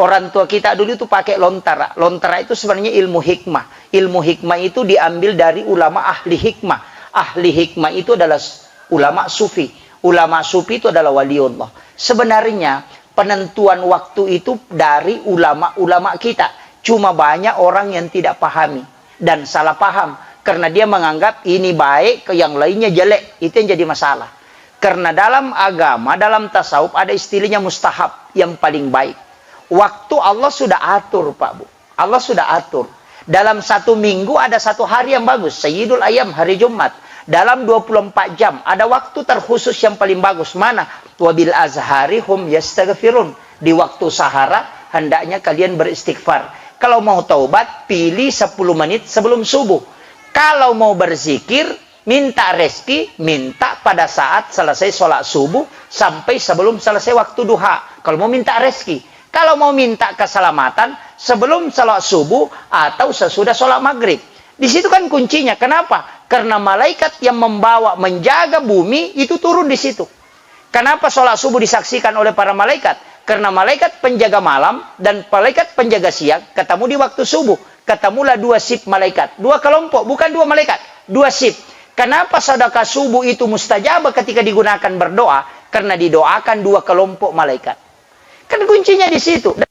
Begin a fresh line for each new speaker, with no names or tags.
Orang tua kita dulu itu pakai lontara. Lontara itu sebenarnya ilmu hikmah. Ilmu hikmah itu diambil dari ulama ahli hikmah. Ahli hikmah itu adalah ulama sufi. Ulama sufi itu adalah waliullah. Sebenarnya penentuan waktu itu dari ulama-ulama kita. Cuma banyak orang yang tidak pahami dan salah paham. Karena dia menganggap ini baik, ke yang lainnya jelek. Itu yang jadi masalah. Karena dalam agama, dalam tasawuf ada istilahnya mustahab yang paling baik. Waktu Allah sudah atur, Pak Bu. Allah sudah atur. Dalam satu minggu ada satu hari yang bagus. Sayyidul Ayam, hari Jumat. Dalam 24 jam ada waktu terkhusus yang paling bagus. Mana? Wabil azhari hum yastaghfirun. Di waktu sahara hendaknya kalian beristighfar. Kalau mau taubat, pilih 10 menit sebelum subuh. Kalau mau berzikir, minta rezeki, minta pada saat selesai sholat subuh sampai sebelum selesai waktu duha. Kalau mau minta rezeki. Kalau mau minta keselamatan, sebelum sholat subuh atau sesudah sholat maghrib. Di situ kan kuncinya. Kenapa? Karena malaikat yang membawa, menjaga bumi, itu turun di situ. Kenapa sholat subuh disaksikan oleh para malaikat? Karena malaikat penjaga malam dan malaikat penjaga siang ketemu di waktu subuh. Ketemulah dua sip malaikat. Dua kelompok, bukan dua malaikat. Dua sip. Kenapa sedekah subuh itu mustajabah ketika digunakan berdoa? Karena didoakan dua kelompok malaikat. Kan kuncinya di situ.